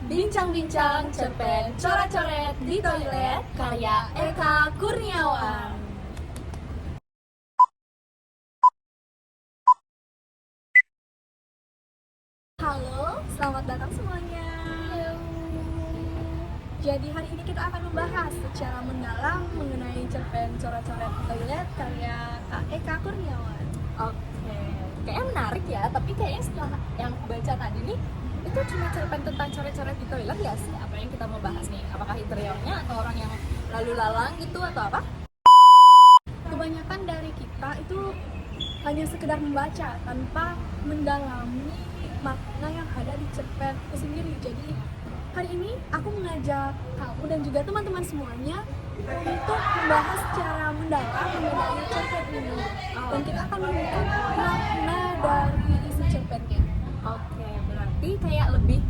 Bincang-bincang cerpen coret-coret di toilet karya Eka Kurniawan. Halo, selamat datang semuanya. Jadi hari ini kita akan membahas secara mendalam mengenai cerpen coret-coret di toilet karya Kak Eka Kurniawan. Oke, kayaknya menarik ya, tapi kayaknya setelah yang aku baca tadi nih, itu cuma cerpen tentang coret-coret di toilet ya sih? Apa yang kita mau bahas nih? Apakah interiornya atau orang yang lalu lalang gitu atau apa? Kebanyakan dari kita itu hanya sekedar membaca tanpa mendalami makna yang ada di cerpen itu sendiri. Jadi hari ini aku mengajak kamu dan juga teman-teman semuanya untuk membahas secara mendalam mengenai cerpen ini. Dan kita akan menemukan makna dari isi cerpennya. Oke, berarti kayak lebih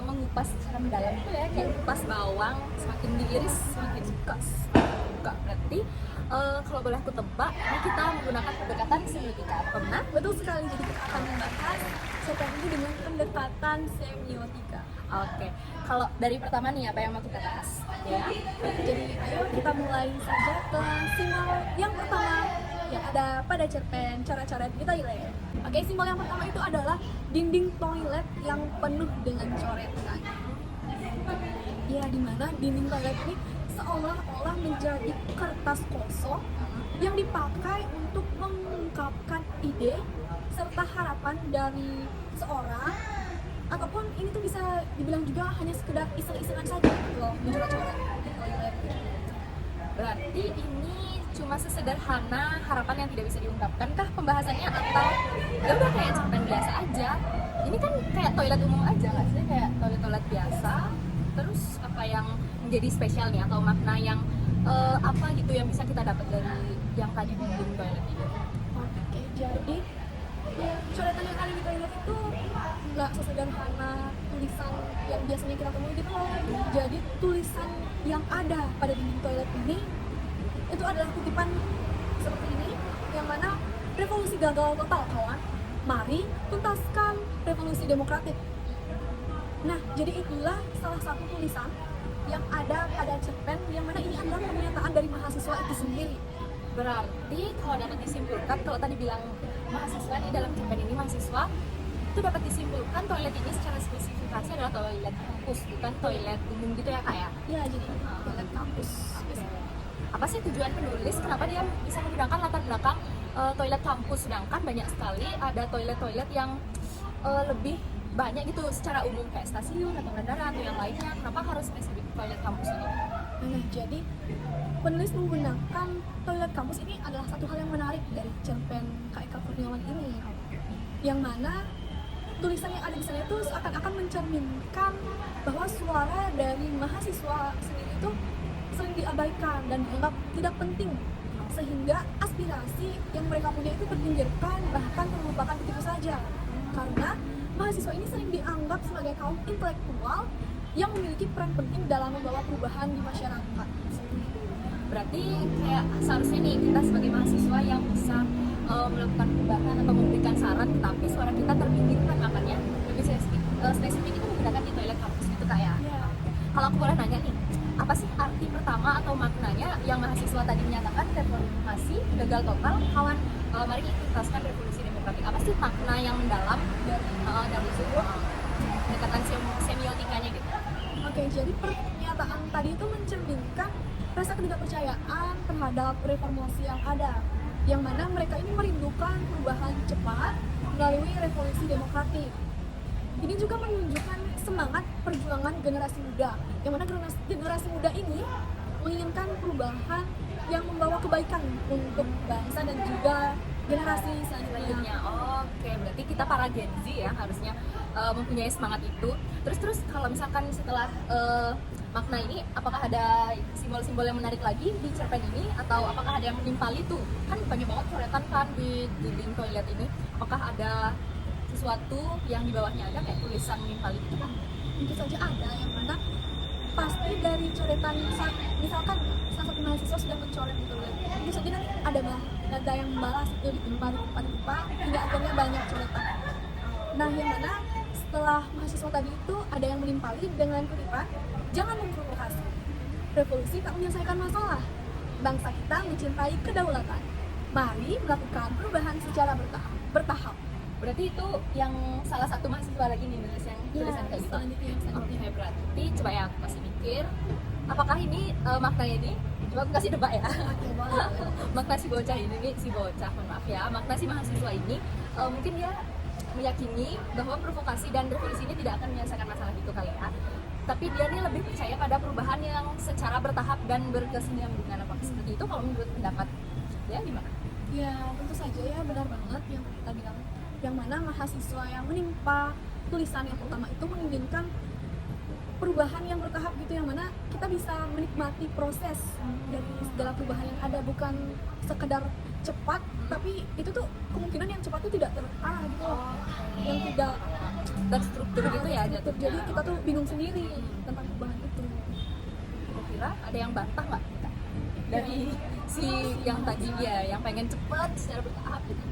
mengupas secara mendalam itu ya, kayak kupas bawang, semakin diiris semakin suka. Berarti kalau boleh aku tebak, ini kita menggunakan pendekatan semiotika, atau benar? Betul sekali, jadi kita akan membahas cerpen ini dengan pendekatan semiotika. Oke, kalau dari pertama nih apa yang mau kita bahas? Ya. Jadi ayo kita mulai saja ke simbol yang pertama yang ada pada cerpen coret-coret di toilet. Oke, simbol yang pertama itu adalah dinding toilet yang penuh dengan coretan. Ya, di mana dinding toilet ini seolah-olah menjadi kertas kosong yang dipakai untuk mengungkapkan ide serta harapan dari seorang, ataupun ini tuh bisa dibilang juga hanya sekedar iseng-isengan saja gitu loh, mencoret-coret di toilet. Berarti ini cuma sesederhana harapan yang tidak bisa diungkapkan kah pembahasannya, atau ya udah kayak cerpen biasa aja? Ini kan kayak toilet umum aja nggak sih, kayak toilet biasa. Terus apa yang menjadi spesial nih, atau makna yang apa gitu yang bisa kita dapat dari yang tadi dinding toilet ini? Oke, jadi coretan yang ada di toilet itu nggak sesederhana tulisan yang biasanya kita temui gitu loh. Jadi tulisan yang ada pada dinding toilet ini itu adalah kutipan seperti ini, yang mana revolusi gagal total kawan, mari tuntaskan revolusi demokratik. Nah, jadi itulah salah satu tulisan yang ada pada cerpen, yang mana ini adalah pernyataan dari mahasiswa itu sendiri. Berarti kalau dapat disimpulkan, kalau tadi bilang mahasiswa di dalam cerpen ini mahasiswa, itu dapat disimpulkan toilet ini secara spesifikasi adalah toilet kampus, bukan toilet umum gitu ya kak ya? Ya, jadi toilet kampus. Apa sih tujuan penulis, kenapa dia bisa menggunakan latar belakang toilet kampus, sedangkan banyak sekali ada toilet-toilet yang lebih banyak gitu secara umum kayak stasiun atau bandara atau yang lainnya, kenapa harus spesifik toilet kampus ini? Nah, jadi penulis menggunakan toilet kampus ini adalah satu hal yang menarik dari cerpen Kak Eka Kurniawan ini, yang mana tulisan yang ada di sana itu seakan-akan mencerminkan bahwa suara dari mahasiswa sendiri itu sering diabaikan dan dianggap tidak penting, sehingga aspirasi yang mereka punya itu terpinggirkan, bahkan terlupakan begitu saja, karena mahasiswa ini sering dianggap sebagai kaum intelektual yang memiliki peran penting dalam membawa perubahan di masyarakat. Berarti kayak seharusnya nih kita sebagai mahasiswa yang bisa melakukan perubahan atau memberikan saran, tetapi suara kita terpinggirkan, makanya lebih spesifik itu menggunakan di toilet kampus gitu kak ya? Ya. Kalau aku boleh nanya nih, apa sih arti pertama atau maknanya yang mahasiswa tadi menyatakan reformasi gagal total, kawan mari kita tuntaskan revolusi demokratik? Apa sih makna yang mendalam dari sebuah pendekatan semiotikanya gitu? Oke, jadi pernyataan tadi itu mencerminkan rasa ketidakpercayaan terhadap reformasi yang ada, yang mana mereka ini merindukan perubahan cepat melalui revolusi demokratik. Ini juga menunjukkan semangat perjuangan generasi muda, yang mana generasi muda ini menginginkan perubahan yang membawa kebaikan untuk bangsa dan juga generasi selanjutnya. Oke, berarti kita para Gen Z ya harusnya mempunyai semangat itu. Terus kalau misalkan setelah makna ini, apakah ada simbol-simbol yang menarik lagi di cerpen ini, atau apakah ada yang menimpali tuh? Kan banyak banget coretan kan di dinding toilet ini. Apakah ada sesuatu yang di bawahnya ada kayak tulisan menimpali gitu kan? Tentu saja ada, yang mana pasti dari coretan, misalkan salah satu mahasiswa sudah mencoret di toilet, tentu saja nanti ada yang membalas itu di tempat hingga akhirnya banyak coretan. Nah, yang mana setelah mahasiswa tadi itu ada yang menimpali dengan kutipan, jangan memprovokasi. Revolusi tak menyelesaikan masalah. Bangsa kita mencintai kedaulatan. Mari melakukan perubahan secara bertahap. Berarti itu yang salah satu mahasiswa lagi nih nulis yang tulisan kayak gitu. selanjutnya. Oke, berarti coba ya aku masih mikir apakah ini maknanya ini, coba aku kasih nebak ya. Oke, boleh. Makna si bocah ini nih, si bocah, mohon maaf ya, makna si mahasiswa ini mungkin dia meyakini bahwa provokasi dan revolusi ini tidak akan menyelesaikan masalah gitu kali ya, tapi dia nih lebih percaya pada perubahan yang secara bertahap dan berkesinambungan. Apa seperti itu kalau menurut pendapat dia gimana? Ya, tentu saja ya, benar banget yang kita bilang. Yang mana mahasiswa yang menimpa tulisan yang pertama itu menginginkan perubahan yang bertahap gitu, yang mana kita bisa menikmati proses dari segala perubahan yang ada, bukan sekedar cepat, tapi itu tuh kemungkinan yang cepat itu tidak terarah gitu loh, yang tidak Terstruktur gitu ya terstruktur. jatuhnya. Jadi kita tuh bingung sendiri tentang perubahan itu. Kira ada yang bantah nggak dari si yang tadi ya, yang pengen cepat secara bertahap gitu?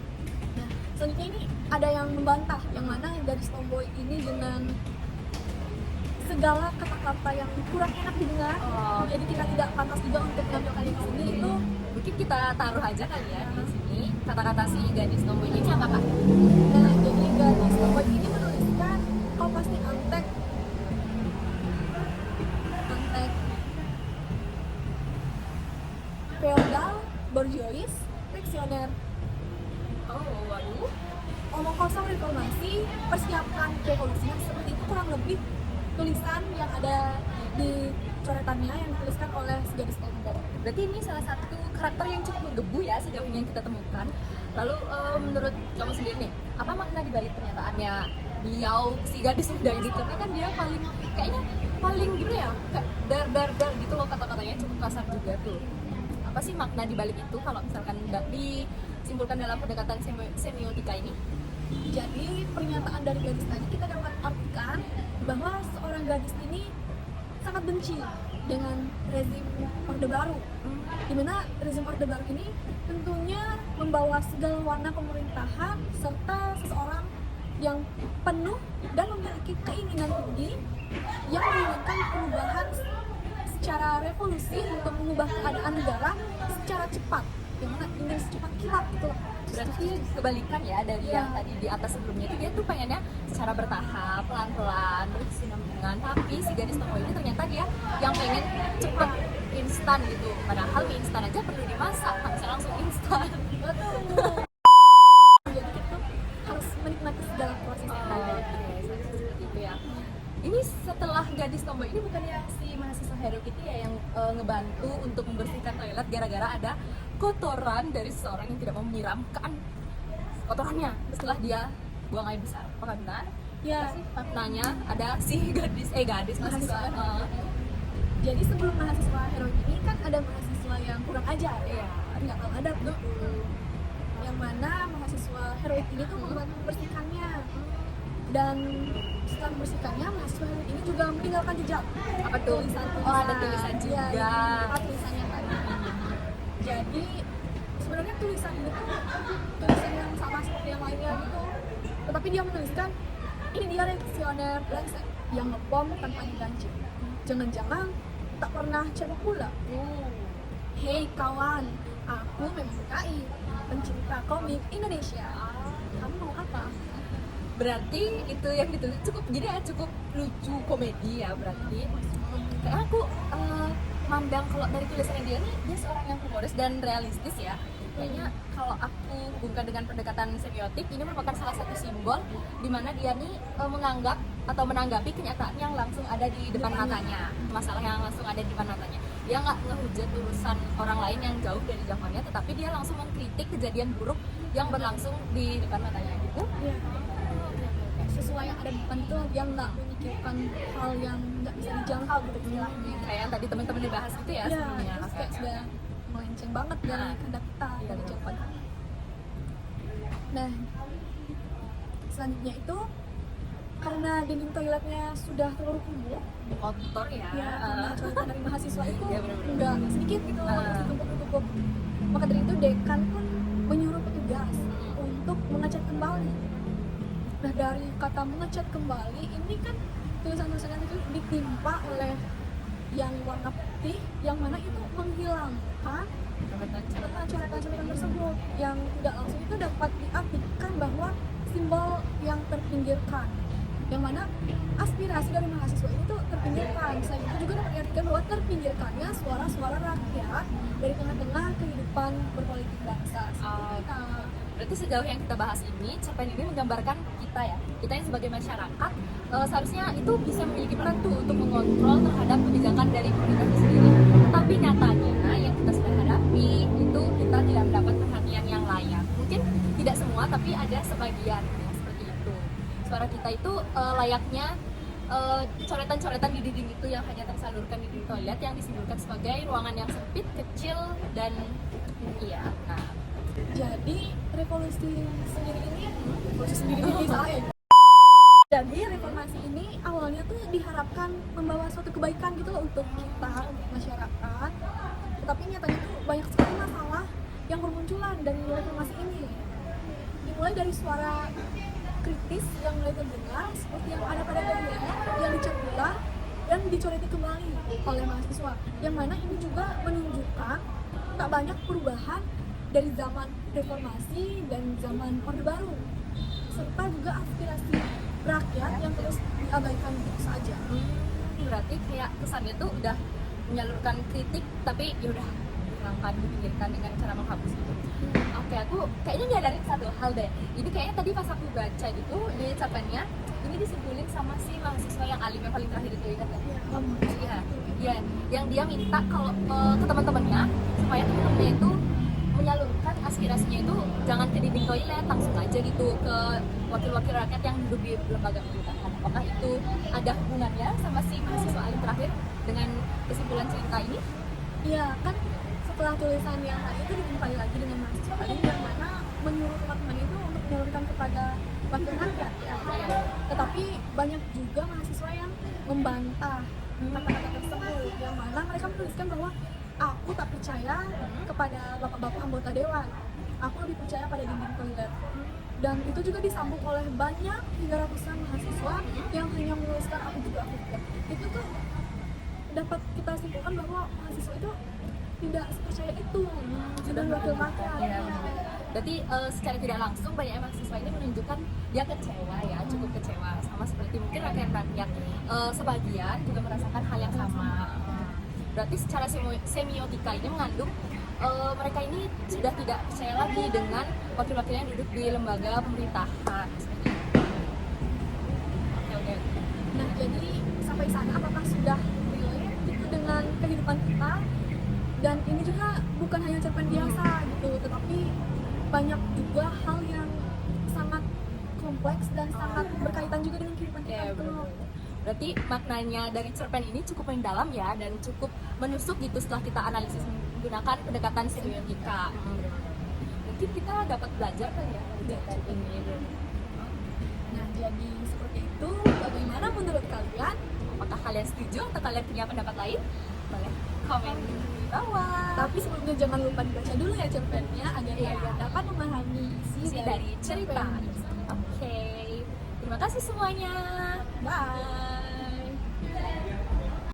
Nah, selanjutnya ini ada yang membantah, yang mana dari Tomboy ini dengan segala kata-kata yang kurang enak didengar, jadi kita tidak pantas juga untuk menampilkan di sini itu. Mungkin kita taruh aja kali ya di sini kata-kata si gadis tomboy ini apa kak? Nah, jadi gadis Tomboy ini menuliskan, kau pasti antek feodal, borjuis, reaksioner. Oh waduh, Omong kosong reformasi, persiapkan revolusinya. Seperti itu kurang lebih tulisan yang ada di coretannya yang dituliskan oleh si gadis Tomboy. berarti ini salah satu karakter yang cukup menggebu ya sejauh ini yang kita temukan. Lalu menurut kamu sendiri nih, apa makna dibalik pernyataannya beliau si gadis muda ini? Karena kan dia kayaknya paling gimana ya, kayak dar gitu loh, kata-katanya cukup kasar juga tuh. Apa sih makna dibalik itu kalau misalkan nggak disimpulkan dalam pendekatan semiotika ini? Jadi pernyataan dari gadis tadi kita dapat artikan bahwa seorang gadis ini sangat benci dengan rezim Orde Baru, di mana rezim Orde Baru ini tentunya membawa segala warna pemerintahan serta seseorang yang penuh dan memiliki keinginan tinggi yang menginginkan perubahan secara revolusi untuk mengubah keadaan negara secara cepat, yang mana ingin secepat kilat gitu. Berarti kebalikan ya dari yang tadi di atas sebelumnya itu, dia tuh pengennya secara bertahap, pelan-pelan, berkesinambungan. Tapi si gadis tomboy ini ternyata dia yang pengen cepet, instan gitu. Padahal mie instan aja perlu dimasak, nggak bisa langsung instan. Betul. Jadi kita harus menikmati segala proses yang ada. Seperti itu ya. Ini setelah gadis tomboy ini bukannya si mahasiswa Hello Kitty ya yang ngebantu untuk membersihkan toilet gara-gara ada kotoran dari seseorang yang tidak mau menyiramkan kotorannya setelah dia buang air besar. Apakah benar? Ya, Apa sih maknanya ada si gadis mahasiswa? jadi sebelum mahasiswa heroik ini kan ada mahasiswa yang kurang ajar, Iya. nggak tahu adab tuh. Yang mana mahasiswa heroik ini tuh membantu membersihkannya, dan setelah membersihkannya mahasiswa heroik ini juga meninggalkan jejak. Apa tuh? Tulisan-tulisan. Oh, ada tulisan Iya, juga. yang tulisannya tadi. Jadi sebenarnya tulisan itu tulisan yang sama seperti yang lainnya gitu, tetapi dia menuliskan ini dia reaksioner brengsek yang ngebom tanpa diganti. Jangan-jangan tak pernah cebok pula. Hei kawan, aku memang PKI, pencinta komik Indonesia. Kamu mau apa? Berarti itu yang ditulis cukup, jadi ya cukup lucu, komedi ya berarti. Karena aku mandang kalau dari tulisannya dia nih, dia seorang yang humoris dan realistis ya. Kayaknya kalau aku hubungkan dengan pendekatan semiotik, ini merupakan salah satu simbol di mana dia nih menganggap atau menanggapi kenyataan yang langsung ada di depan matanya, masalah yang langsung ada di depan matanya. Dia nggak ngehujat urusan orang lain yang jauh dari jangkauannya, tetapi dia langsung mengkritik kejadian buruk yang berlangsung di depan matanya gitu. Iya. Sesuai yang ada di depan itu, dia nggak memikirkan hal yang nggak bisa dijangkau gitu istilahnya. Kayak yang tadi teman-teman dibahas gitu ya Iya, sebelumnya. terus kayak sudah melenceng banget dari kehendak kita dari jawaban. Nah, selanjutnya itu karena dinding toiletnya sudah terlalu kumuh, Kotor ya. ya karena coretan dari mahasiswa itu Iya, bener-bener. nggak sedikit gitu, masih tumpuk-tumpuk. Maka dari itu dekan pun menyuruh petugas untuk mengecat kembali. Nah, dari kata mengecat kembali ini kan tulisan-tulisannya itu ditimpa oleh yang warna putih, yang mana itu menghilangkan coretan-coretan tersebut, yang tidak langsung itu dapat diartikan bahwa simbol yang terpinggirkan, yang mana aspirasi dari mahasiswa ini tuh terpinggirkan. Selain itu juga dapat diartikan bahwa terpinggirkannya suara-suara rakyat dari tengah-tengah kehidupan berpolitik bangsa. Berarti sejauh yang kita bahas ini, cerpen ini menggambarkan kita ya, kita yang sebagai masyarakat seharusnya itu bisa memiliki peran tuh untuk mengontrol terhadap kebijakan dari pemerintah itu sendiri. Tapi nyatanya yang kita sedang hadapi itu kita tidak mendapat perhatian yang layak. Mungkin tidak semua, tapi ada sebagian yang seperti itu. Suara kita itu layaknya coretan-coretan di dinding itu yang hanya tersalurkan di dinding toilet yang disimbolkan sebagai ruangan yang sempit, kecil, dan iya. Nah, Jadi revolusi sendiri ini salah ya. Jadi reformasi ini awalnya tuh diharapkan membawa suatu kebaikan gitu loh untuk kita masyarakat. Tetapi nyatanya tuh banyak sekali masalah yang bermunculan dari reformasi ini. Dimulai dari suara kritis yang mulai terdengar seperti yang ada pada gaya yang dicat ulang dan dicoreti kembali oleh mahasiswa. Yang mana ini juga menunjukkan tak banyak perubahan dari zaman reformasi dan zaman orde baru, serta juga aspirasi rakyat yang terus diabaikan begitu saja. berarti kayak kesannya tuh udah menyalurkan kritik, tapi ya udah dihilangkan, dipinggirkan dengan cara menghapus gitu. Oke, aku kayaknya nyadarin satu hal deh. Ini kayaknya tadi pas aku baca gitu di cerpennya, ini disimpulin sama si mahasiswa yang alim yang paling terakhir itu, ingat nggak? Iya, iya, yang dia minta kalau ke teman-temannya supaya teman-temannya itu menyalurkan aspirasinya itu jangan ke dinding toilet, langsung aja gitu ke wakil-wakil rakyat yang duduk di lembaga pemerintahan. Apakah itu ada hubungannya sama si mahasiswa alim terakhir dengan kesimpulan cerita ini? Iya, kan setelah tulisan yang tadi itu ditimpali lagi dengan mahasiswa tadi yang mana menyuruh teman-teman itu untuk menyalurkan kepada wakil rakyat ya. Tetapi banyak juga mahasiswa yang membantah kata-kata tersebut, yang mana mereka menuliskan bahwa aku tak percaya kepada bapak-bapak anggota dewan, aku lebih percaya pada dinding toilet. Dan itu juga disambung oleh banyak hingga ratusan mahasiswa yang hanya menuliskan aku juga. Itu tuh dapat kita simpulkan bahwa mahasiswa itu tidak sepercaya itu sudah wakil rakyat. Ya, berarti secara tidak langsung banyak mahasiswa ini menunjukkan dia kecewa ya, cukup kecewa, sama seperti mungkin rakyat-rakyat sebagian juga merasakan hal yang sama. Berarti secara semiotika ini mengandung mereka ini sudah tidak percaya lagi dengan wakil-wakil yang duduk di lembaga pemerintahan. Oke. Nah, jadi sampai sana apakah sudah relate itu dengan kehidupan kita? Dan ini juga bukan hanya cerpen biasa gitu, tetapi banyak juga hal yang sangat kompleks dan sangat berkaitan juga dengan kehidupan kita. Ya, benar. Berarti maknanya dari cerpen ini cukup mendalam ya, dan cukup menusuk gitu setelah kita analisis menggunakan pendekatan semiotika. Mungkin kita dapat belajar kan ya dari cerpen ini. Nah, jadi seperti itu. Bagaimana menurut kalian? Apakah kalian setuju atau kalian punya pendapat lain? Boleh komen di bawah. Tapi sebelumnya jangan lupa dibaca dulu ya cerpennya agar Iya. kalian dapat memahami isi dari cerita. cerpen. Oke. Terima kasih semuanya. Bye.